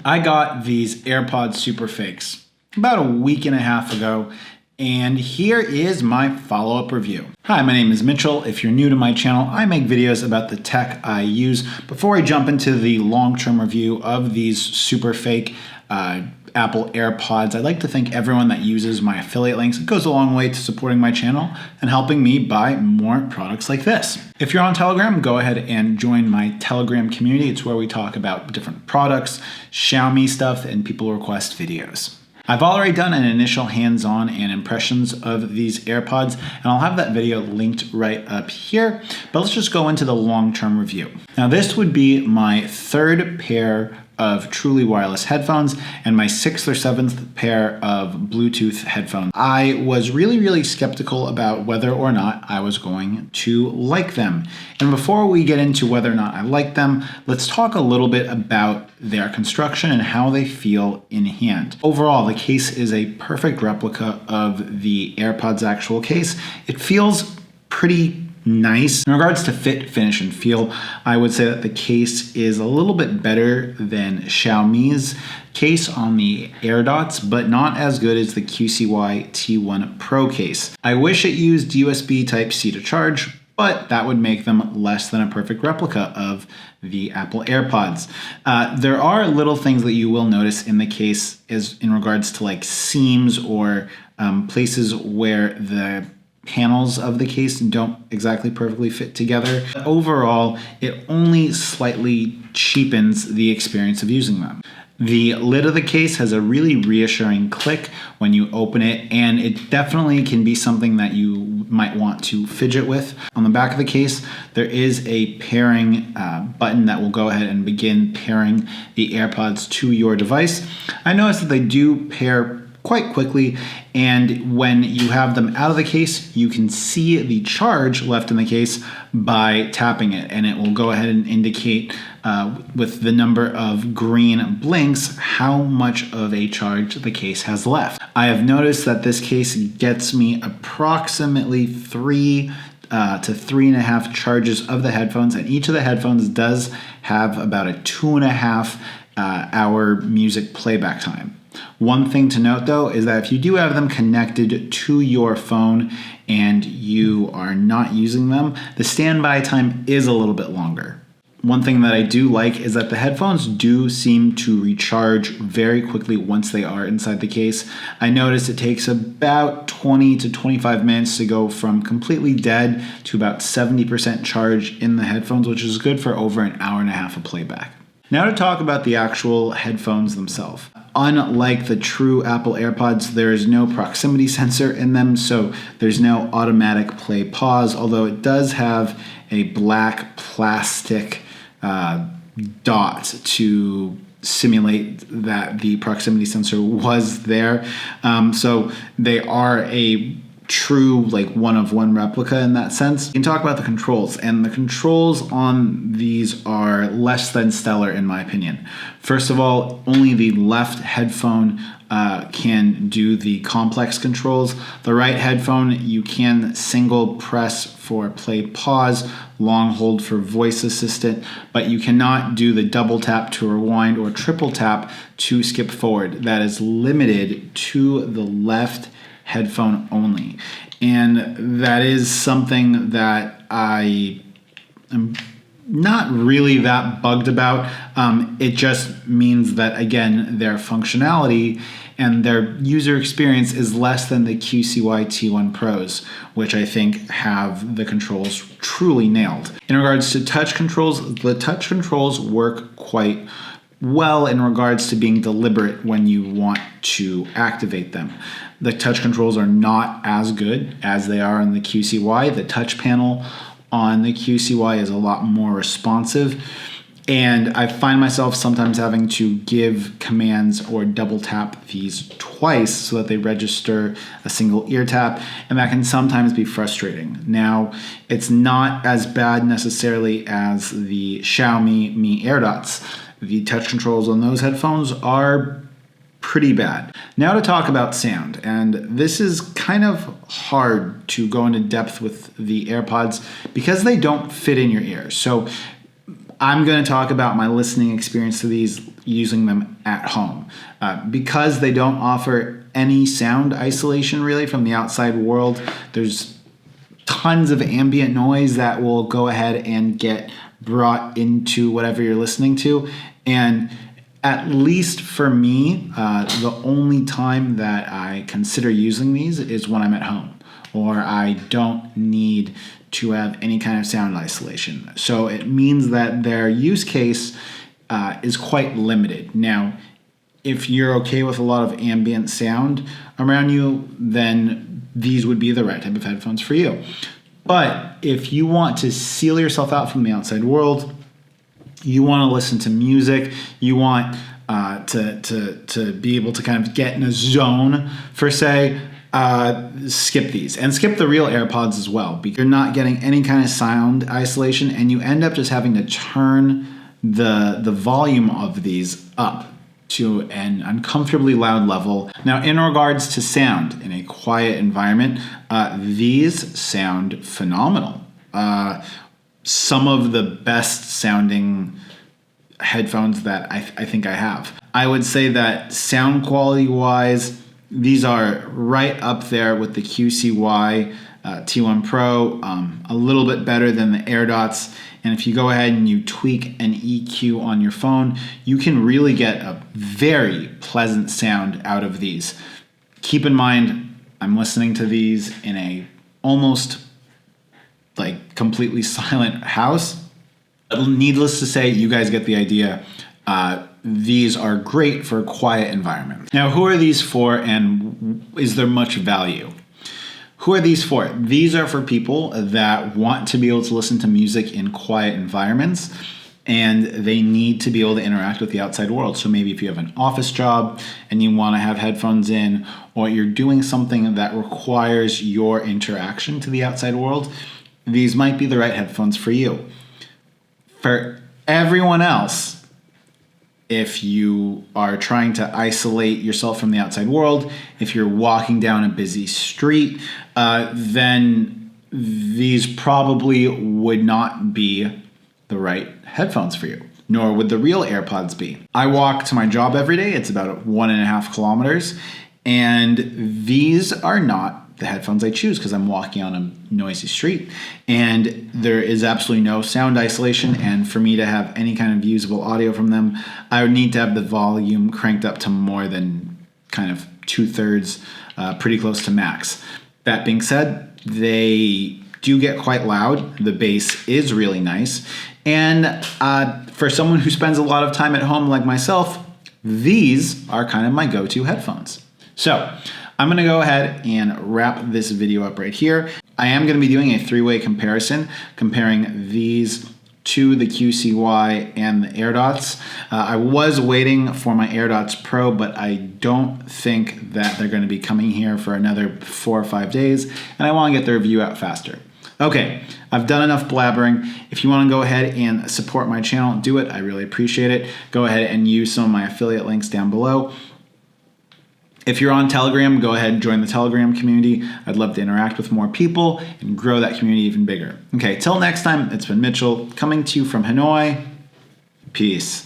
I got these AirPods Super Fakes about a week and a half ago, and here is my follow-up review. Hi, my name is Mitchell. If you're new to my channel, I make videos about the tech I use. Before I jump into the long-term review of these super fake Apple AirPods, I'd like to thank everyone that uses my affiliate links. It goes a long way to supporting my channel and helping me buy more products like this. If you're on Telegram, go ahead and join my Telegram community. It's where we talk about different products, Xiaomi stuff, and people request videos. I've already done an initial hands-on and impressions of these AirPods, and I'll have that video linked right up here, but let's just go into the long-term review. Now, this would be my third pair of truly wireless headphones and my sixth or seventh pair of Bluetooth headphones. I was really skeptical about whether or not I was going to like them. And before we get into whether or not I like them, let's talk a little bit about their construction and how they feel in hand. Overall, the case is a perfect replica of the AirPods actual case. It feels pretty nice. In regards to fit, finish, and feel, I would say that the case is a little bit better than Xiaomi's case on the AirDots, but not as good as the QCY T1 Pro case. I wish it used USB Type-C to charge, but that would make them less than a perfect replica of the Apple AirPods. There are little things that you will notice in the case is in regards to like seams or places where the panels of the case don't exactly perfectly fit together. Overall, it only slightly cheapens the experience of using them. The lid of the case has a really reassuring click when you open it, and it definitely can be something that you might want to fidget with. On the back of the case, there is a pairing button that will go ahead and begin pairing the AirPods to your device. I noticed that they do pair quite quickly, and when you have them out of the case, you can see the charge left in the case by tapping it, and it will go ahead and indicate with the number of green blinks how much of a charge the case has left. I have noticed that this case gets me approximately 3 to 3.5 charges of the headphones, and each of the headphones does have about a 2.5 hour music playback time. One thing to note though is that if you do have them connected to your phone and you are not using them, the standby time is a little bit longer. One thing that I do like is that the headphones do seem to recharge very quickly once they are inside the case. I noticed it takes about 20 to 25 minutes to go from completely dead to about 70% charge in the headphones, which is good for over an hour and a half of playback. Now to talk about the actual headphones themselves. Unlike the true Apple AirPods, there is no proximity sensor in them, so there's no automatic play pause, although it does have a black plastic dot to simulate that the proximity sensor was there. So they are a true like one-of-one replica in that sense. You can talk about the controls, and the controls on these are less than stellar in my opinion. First of all, only the left headphone can do the complex controls. The right headphone, you can single press for play pause, long hold for voice assistant, but you cannot do the double tap to rewind or triple tap to skip forward. That is limited to the left headphone only. And that is something that I am not really that bugged about. It just means that, again, their functionality and their user experience is less than the QCY T1 Pros, which I think have the controls truly nailed. In regards to touch controls, the touch controls work quite well in regards to being deliberate when you want to activate them. The touch controls are not as good as they are on the QCY. The touch panel on the QCY is a lot more responsive, and I find myself sometimes having to give commands or double tap these twice so that they register a single ear tap, and that can sometimes be frustrating. Now, it's not as bad necessarily as the Xiaomi Mi AirDots. The touch controls on those headphones are pretty bad. Now to talk about sound, and this is kind of hard to go into depth with the AirPods because they don't fit in your ear. So I'm going to talk about my listening experience to these using them at home. Because they don't offer any sound isolation really from the outside world, there's tons of ambient noise that will go ahead and get brought into whatever you're listening to. And at least for me, the only time that I consider using these is when I'm at home or I don't need to have any kind of sound isolation. So it means that their use case is quite limited. Now, if you're okay with a lot of ambient sound around you, then these would be the right type of headphones for you. But if you want to seal yourself out from the outside world, you want to listen to music, you want to be able to kind of get in a zone for, say, skip these. And skip the real AirPods as well, because you're not getting any kind of sound isolation, and you end up just having to turn the volume of these up to an uncomfortably loud level. Now, in regards to sound in a quiet environment, these sound phenomenal. Some of the best sounding headphones that I think I have. I would say that sound quality wise, these are right up there with the QCY T1 Pro, a little bit better than the AirDots. And if you go ahead and you tweak an EQ on your phone, you can really get a very pleasant sound out of these. Keep in mind, I'm listening to these in a almost like completely silent house. Needless to say, you guys get the idea. These are great for a quiet environment. Now, who are these for, and is there much value? Who are these for? These are for people that want to be able to listen to music in quiet environments, and they need to be able to interact with the outside world. So maybe if you have an office job and you want to have headphones in, or you're doing something that requires your interaction to the outside world, these might be the right headphones for you. For everyone else, if you are trying to isolate yourself from the outside world, if you're walking down a busy street, then these probably would not be the right headphones for you, nor would the real AirPods be. I walk to my job every day. It's about 1.5 kilometers, and these are not the headphones I choose because I'm walking on a noisy street and there is absolutely no sound isolation, and for me to have any kind of usable audio from them, I would need to have the volume cranked up to more than kind of 2/3, pretty close to max. That being said, they do get quite loud. The bass is really nice, and for someone who spends a lot of time at home like myself, these are kind of my go-to headphones. So I'm going to go ahead and wrap this video up right here. I am going to be doing a 3-way comparison, comparing these to the QCY and the AirDots. I was waiting for my AirDots Pro, but I don't think that they're going to be coming here for another 4 or 5 days, and I want to get the review out faster. Okay, I've done enough blabbering. If you want to go ahead and support my channel, do it. I really appreciate it. Go ahead and use some of my affiliate links down below. If you're on Telegram, go ahead and join the Telegram community. I'd love to interact with more people and grow that community even bigger. Okay, till next time, it's been Mitchell coming to you from Hanoi. Peace.